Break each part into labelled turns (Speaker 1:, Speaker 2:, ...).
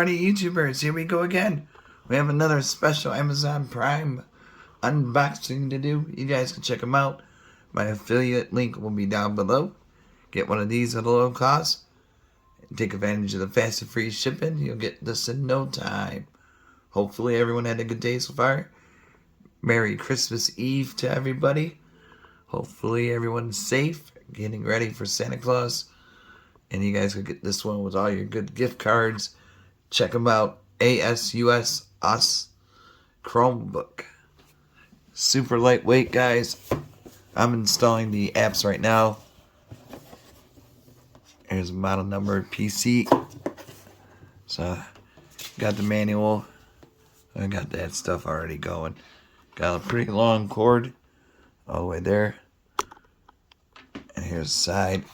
Speaker 1: Alrighty, YouTubers, here we go again. We have another special Amazon Prime unboxing to do. You guys can check them out. My affiliate link will be down below. Get one of these at a low cost. Take advantage of the fast and free shipping. You'll get this in no time. Hopefully everyone had a good day so far. Merry Christmas Eve to everybody. Hopefully everyone's safe, getting ready for Santa Claus. And you guys can get this one with all your good gift cards. Check them out. Asus Chromebook. Super lightweight, guys. I'm installing the apps right now. Here's a model number, PC. So, got the manual. I got that stuff already going. Got a pretty long cord all the way there. And here's the side.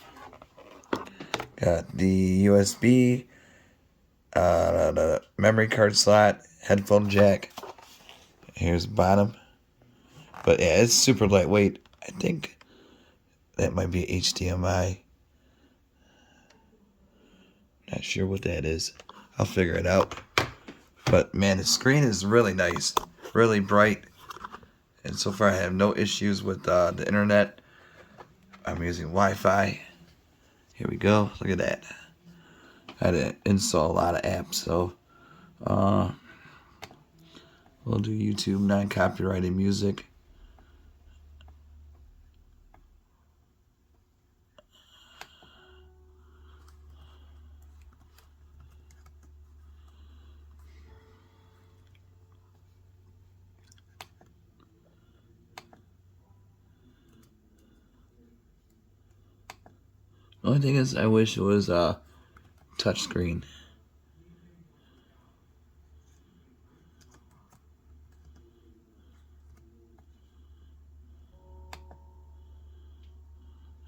Speaker 1: Got the USB, the memory card slot, headphone jack. Here's the bottom. But yeah, it's super lightweight. I think that might be HDMI. Not sure what that is. I'll figure it out. But man, the screen is really nice, really bright. And so far I have no issues with the internet. I'm using Wi-Fi. Here we go. Look at that. I had to install a lot of apps, so we'll do YouTube non-copyrighted music. The only thing is, I wish it was touchscreen.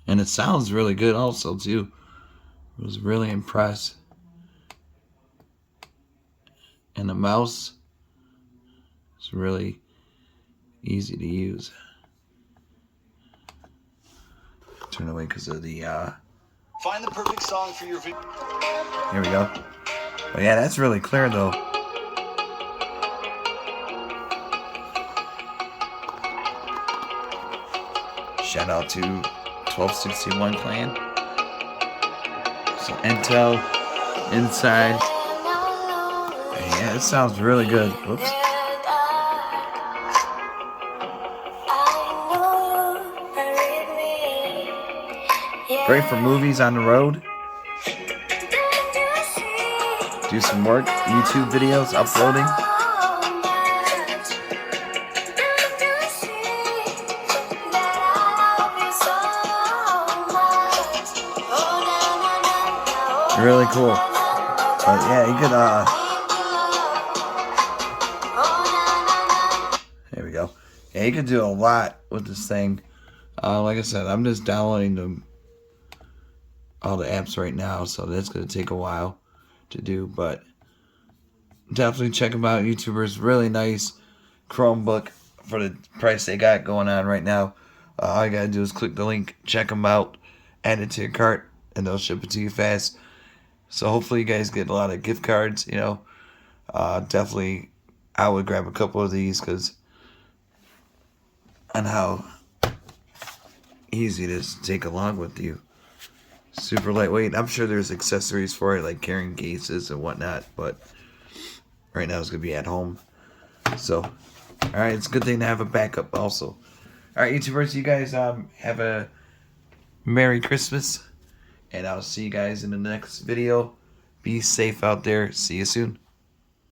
Speaker 1: And it sounds really good also, too. I was really impressed. And the mouse is really easy to use. Turn away because of the
Speaker 2: Find the perfect song for your video.
Speaker 1: Here we go. But yeah, that's really clear though. Shout out to 1261 Clan. So Intel inside. And yeah, it sounds really good. Whoops. Great for movies on the road. Do some work, YouTube videos, uploading. Really cool. But yeah, you could there we go. Yeah, you could do a lot with this thing. Like I said, I'm just downloading all the apps right now, so that's going to take a while to do, but definitely check them out. YouTubers, really nice Chromebook for the price they got going on right now. All you got to do is click the link, check them out, add it to your cart, and they'll ship it to you fast. So hopefully you guys get a lot of gift cards, you know. Definitely, I would grab a couple of these because on how easy it is to take along with you. Super lightweight. I'm sure there's accessories for it, like carrying cases and whatnot, but right now it's going to be at home. So, alright, it's a good thing to have a backup also. Alright, YouTubers, you guys have a Merry Christmas, and I'll see you guys in the next video. Be safe out there. See you soon.